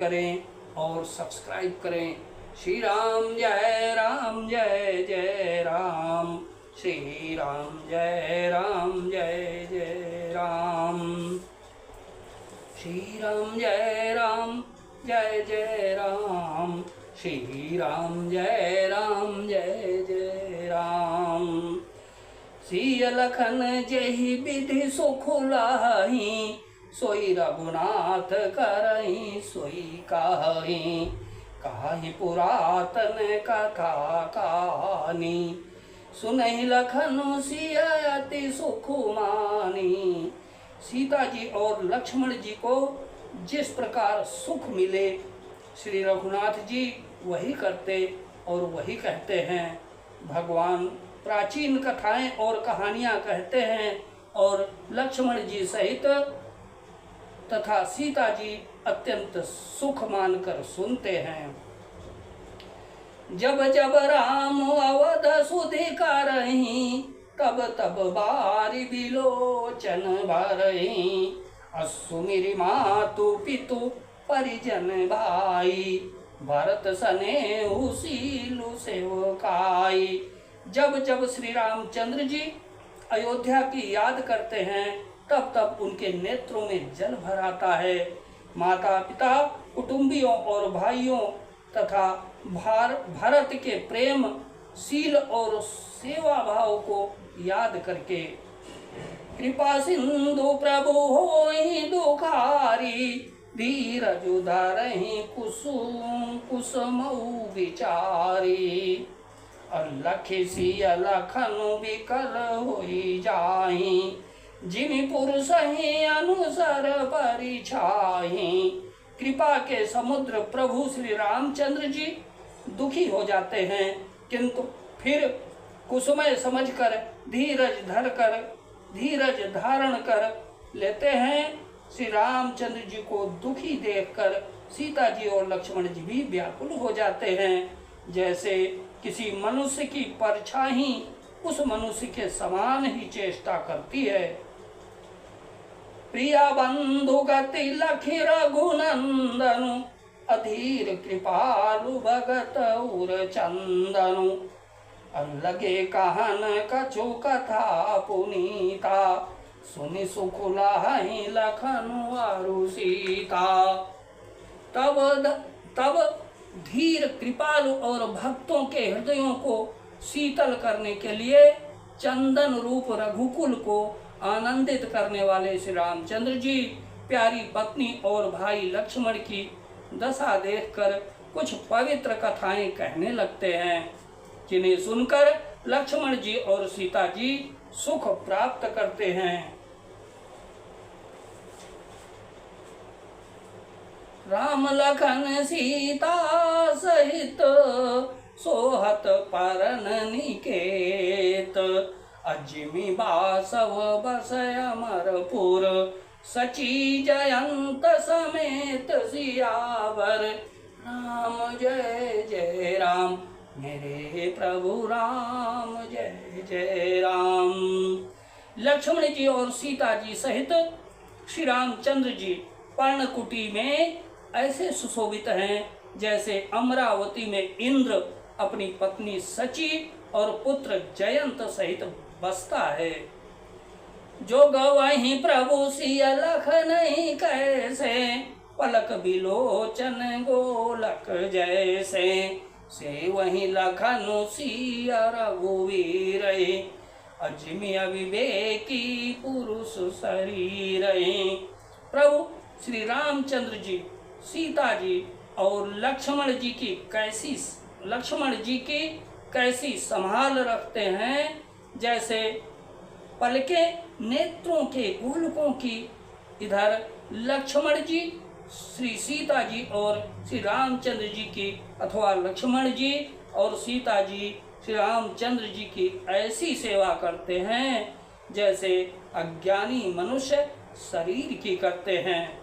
करें और सब्सक्राइब करें। श्री राम जय जय राम, श्री राम जय जय राम, श्री राम जय जय राम, श्री राम जय जय राम। सिय लखन जहि विधि सुख लाहि, सोई रघुनाथ करहि सोई काहि। काहि पुरातन कथा कहानी, सुनहि लखन सिय अति सुख मानी। सीता जी और लक्ष्मण जी को जिस प्रकार सुख मिले, श्री रघुनाथ जी वही करते और वही कहते हैं। भगवान प्राचीन कथाएं और कहानियां कहते हैं और लक्ष्मण जी सहित तथा सीता जी अत्यंत सुख मानकर सुनते हैं। जब जब राम अवध सुधि करहि, तब तब बारी बिलोचन भरहि। असुमिरि मातु पितु परिजन भाई, भरत सनेहु सीलु सेवकाई। जब जब श्री रामचंद्र जी अयोध्या की याद करते हैं, तब तब उनके नेत्रों में जल भर आता है। माता पिता, कुटुंबियों और भाइयों तथा भारत के प्रेम, शील और सेवा भाव को याद करके। कृपा सिंधु प्रभु होई दुखारी, धीरज धरहि कुसुमऊ विचारी। अलखि सिय लखन विकल होई जाहि, जिमि पुरुष ही अनुसर परिछाहि। कृपा के समुद्र प्रभु श्री रामचंद्र जी दुखी हो जाते हैं, किंतु फिर कुसुमय समझकर धीरज धारण कर लेते हैं। श्री रामचंद्र जी को दुखी देखकर सीता जी और लक्ष्मण जी भी व्याकुल हो जाते हैं। जैसे किसी मनुष्य की परछाई उस मनुष्य के समान ही चेष्टा करती है। प्रिया बंधु गति लखि रघुनंदनु, अधीर कृपालु भगत उर चंदनु। लगे कहन कछु कथा पुनीता, सुनि सुख लाहि लखनु अरु सीता। तब धीर कृपालु और भक्तों के हृदयों को शीतल करने के लिए चंदन रूप रघुकुल को आनंदित करने वाले श्री रामचंद्र जी प्यारी पत्नी और भाई लक्ष्मण की दशा देखकर कुछ पवित्र कथाएं कहने लगते हैं, जिन्हें सुनकर लक्ष्मण जी और सीता जी सुख प्राप्त करते हैं। राम लखन सीता सहित सोहत परन निकेत, अजिमि बासव बसय अमरपुर। सची जयंत समेत सियावर, राम जय जय राम, मेरे प्रभु राम जय जय राम। लक्ष्मण जी और सीता जी सहित श्री रामचंद्र जी पर्णकुटी में ऐसे सुशोभित हैं, जैसे अमरावती में इंद्र अपनी पत्नी सची और पुत्र जयंत सहित बसता है। जो गवहि प्रभु सिय लखन कैसे, पलक बिलोचन गोलक जैसे। से वही लखनु सिय रघुवीर, अजमि अविवेकी पुरुष शरीर। प्रभु श्री रामचंद्र जी, सीता जी और लक्ष्मण जी की कैसी संभाल रखते हैं, जैसे पलके नेत्रों के गोलकों की। इधर लक्ष्मण जी श्री सीता जी और श्री रामचंद्र जी की अथवा लक्ष्मण जी और सीता जी श्री रामचंद्र जी की ऐसी सेवा करते हैं, जैसे अज्ञानी मनुष्य शरीर की करते हैं।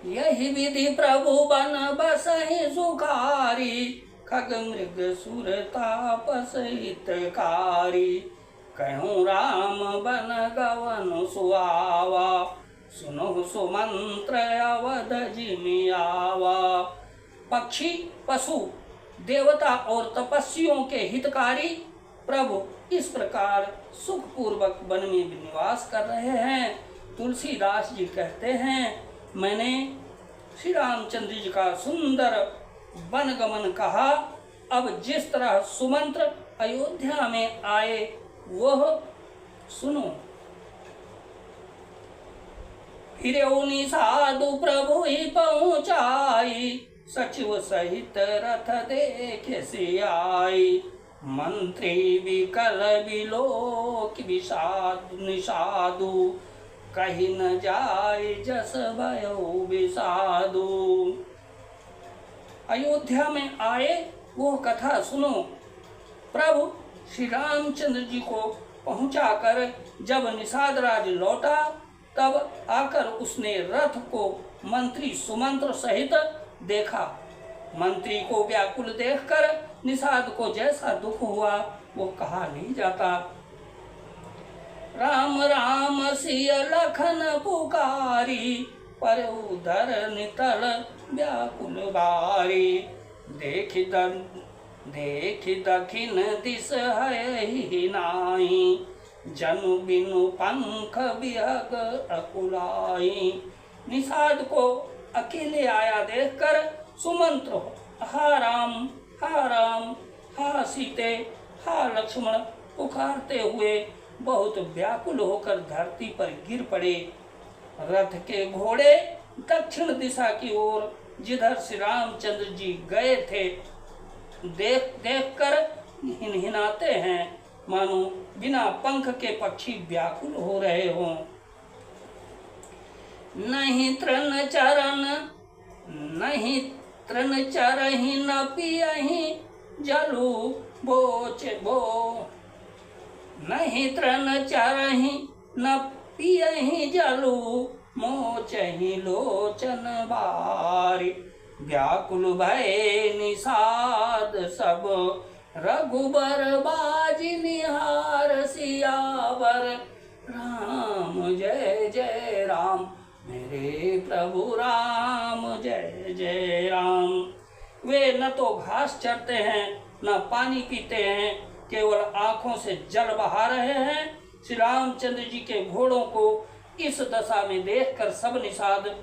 यही विधि प्रभु बन बसहि सुखारी, खग मृग सुर तापस हितकारी। कहूँ राम बन गवन सुआवा, सुनो सुमंत्र अवध जिमि आवा। पक्षी, पशु, देवता और तपस्वियों के हितकारी प्रभु इस प्रकार सुखपूर्वक वन में निवास कर रहे हैं। तुलसीदास जी कहते हैं, मैंने श्री रामचंद्र जी का सुंदर वन गमन कहा। अब जिस तरह सुमंत्र अयोध्या में आए वह सुनो। फिर साधु प्रभु ही पहुँचाई, सचिव सहित रथ देखे से आई। मंत्री विकल विलोक विषाद निषादु, कहीं न जाए जस भयो विषादु। अयोध्या में आए वो कथा सुनो। प्रभु श्री रामचंद्र जी को पहुंचाकर जब निषाद राज लौटा, तब आकर उसने रथ को मंत्री सुमंत्र सहित देखा। मंत्री को व्याकुल देखकर निषाद को जैसा दुख हुआ वो कहा नहीं जाता। राम राम सिय लखन पुकारी, पर उधर नितल व्याकुल बारी। देख दखिन दिस है ही नाई, जनु बिनु पंख बिहग अकुलाई। निषाद को अकेले आया देखकर सुमंत्र हा राम हा सीते हा लक्ष्मण पुकारते हुए बहुत व्याकुल होकर धरती पर गिर पड़े। रथ के घोड़े दक्षिण दिशा की ओर जिधर श्री रामचंद्र जी गए थे देख कर हिनहिनाते हैं, मानो बिना पंख के पक्षी व्याकुल हो रहे हों। नहीं तृण चरहि न पियहि जलु बोचे बो। नहीं तृण चरहि न पियहि जलु, मोचहि लोचन बारी। व्याकुल भय निषाद सब, रघुबर बाजी निहार सियावर। राम जय जय राम, मेरे प्रभु राम जय जय राम। वे न तो घास चरते हैं न पानी पीते हैं, केवल आंखों से जल बहा रहे हैं। श्री रामचंद्र जी के घोड़ों को इस दशा में देखकर सब निषाद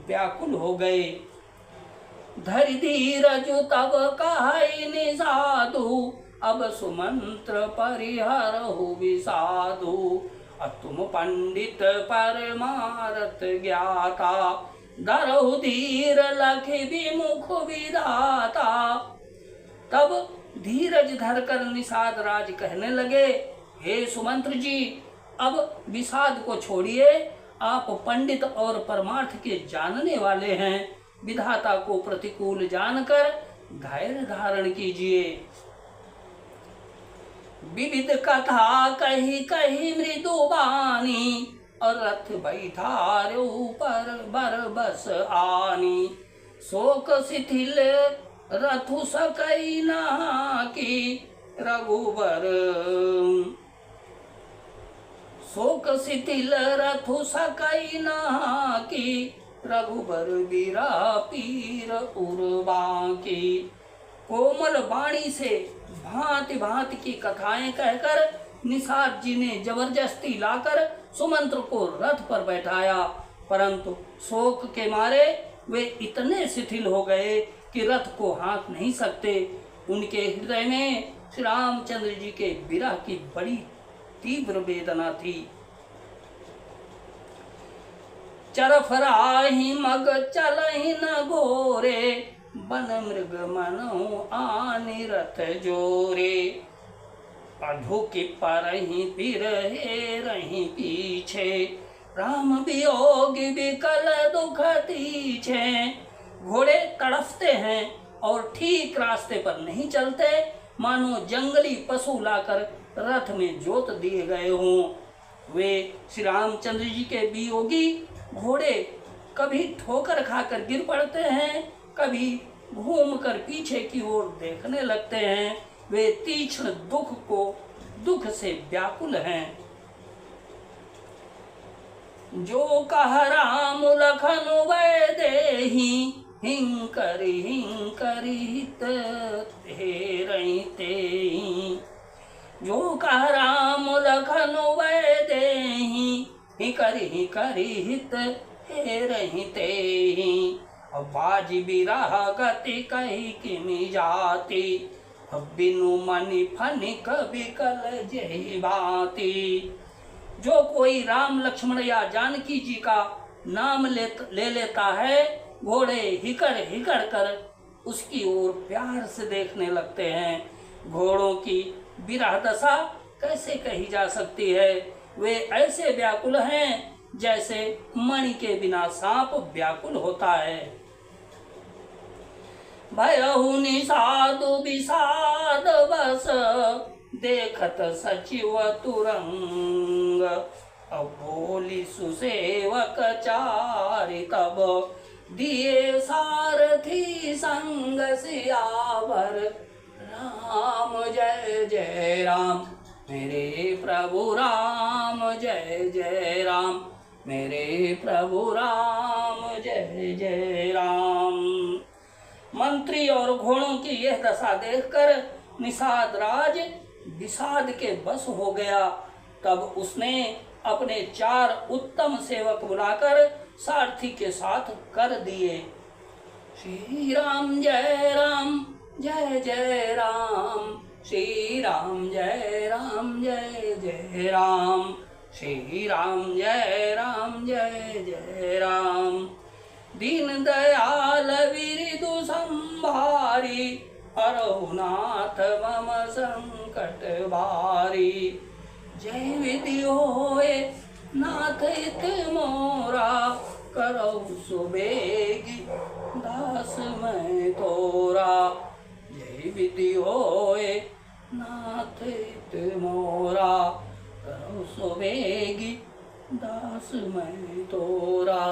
व्याकुल हो गए। धरि धीरज तब कहाई निषादु, अब सुमंत्र परिहरहु विषादु। तुम पंडित परमारथ ज्ञाता, धरहु धीर लखि विमुख विधाता। तब धीरज धरकर निषाद राज कहने लगे, हे सुमंत्र जी, अब विषाद को छोड़िए। आप पंडित और परमार्थ के जानने वाले हैं, विधाता को प्रतिकूल जानकर धैर्य धारण कीजिए। विविध कथा कही कही मृदु बानी, और रथ बैठार ऊपर बर बस आनी। शोक शिथिल रथु सकई नहा की, रघुबर शोक शिथिल रथु सकई नहा की, रघुबर बीरा पीर उर्वा की। कोमल वाणी से भांति भांति की कथाएं कहकर निषाद जी ने जबरदस्ती लाकर सुमंत्र को रथ पर बैठाया, परंतु शोक के मारे वे इतने शिथिल हो गए कि रथ को हाँक नहीं सकते। उनके हृदय में श्री रामचंद्र जी के विरह की बड़ी तीव्र वेदना थी। चरफ राही मग चलहि न घोरे, बन मृग मनु आनि रथ जोरे। अधु की परहि बिरहे रही पीछे, राम वियोग विकल दुख तीछे। घोड़े तड़फते हैं और ठीक रास्ते पर नहीं चलते, मानो जंगली पशु लाकर रथ में जोत दिए गए हों। वे श्री रामचंद्र जी के वियोगी घोड़े कभी ठोकर खाकर गिर पड़ते हैं, कभी घूमकर पीछे की ओर देखने लगते हैं। वे तीक्ष्ण दुख से व्याकुल हैं। जो कह राम लखन वैदेही हिंकरी हित हेरहि तेहि। जो कह राम लखन वैदेही हिकरि हित हेरहि तेहि। अब बाजी बिरह गति कही किमि जाति बिनु मनि फनिक बिकल जेहि भांति। जो कोई राम लक्ष्मण या जानकी जी का नाम ले लेता है, घोड़े हिकड़ कर उसकी ओर प्यार से देखने लगते हैं। घोड़ों की विरह दशा कैसे कही जा सकती है। वे ऐसे व्याकुल हैं जैसे मणि के बिना सांप व्याकुल होता है। भयहु निषादु विषाद बस देखत सचिव तुरंग। अब बोली सुसेवक चारि तब दिए सारथी संग सियावर। राम जय जय राम मेरे प्रभु राम जय जय राम मेरे प्रभु राम जय जय राम। मंत्री और घोड़ों की यह दशा देखकर निषाद राज विषाद के बस हो गया। तब उसने अपने 4 उत्तम सेवक बुलाकर सारथी के साथ कर दिए। श्री राम जय जय राम श्री राम जय जय राम श्री राम जय जय राम। दीन दयाल विरिदु संभारी हरहुनाथ मम संकट भारी। जय विधि होए नाथ हित मोरा करहु सुबेगी दास मैं तोरा। जय विधि होए नाथ हित मोरा करहु सुबेगी दास मैं तोरा।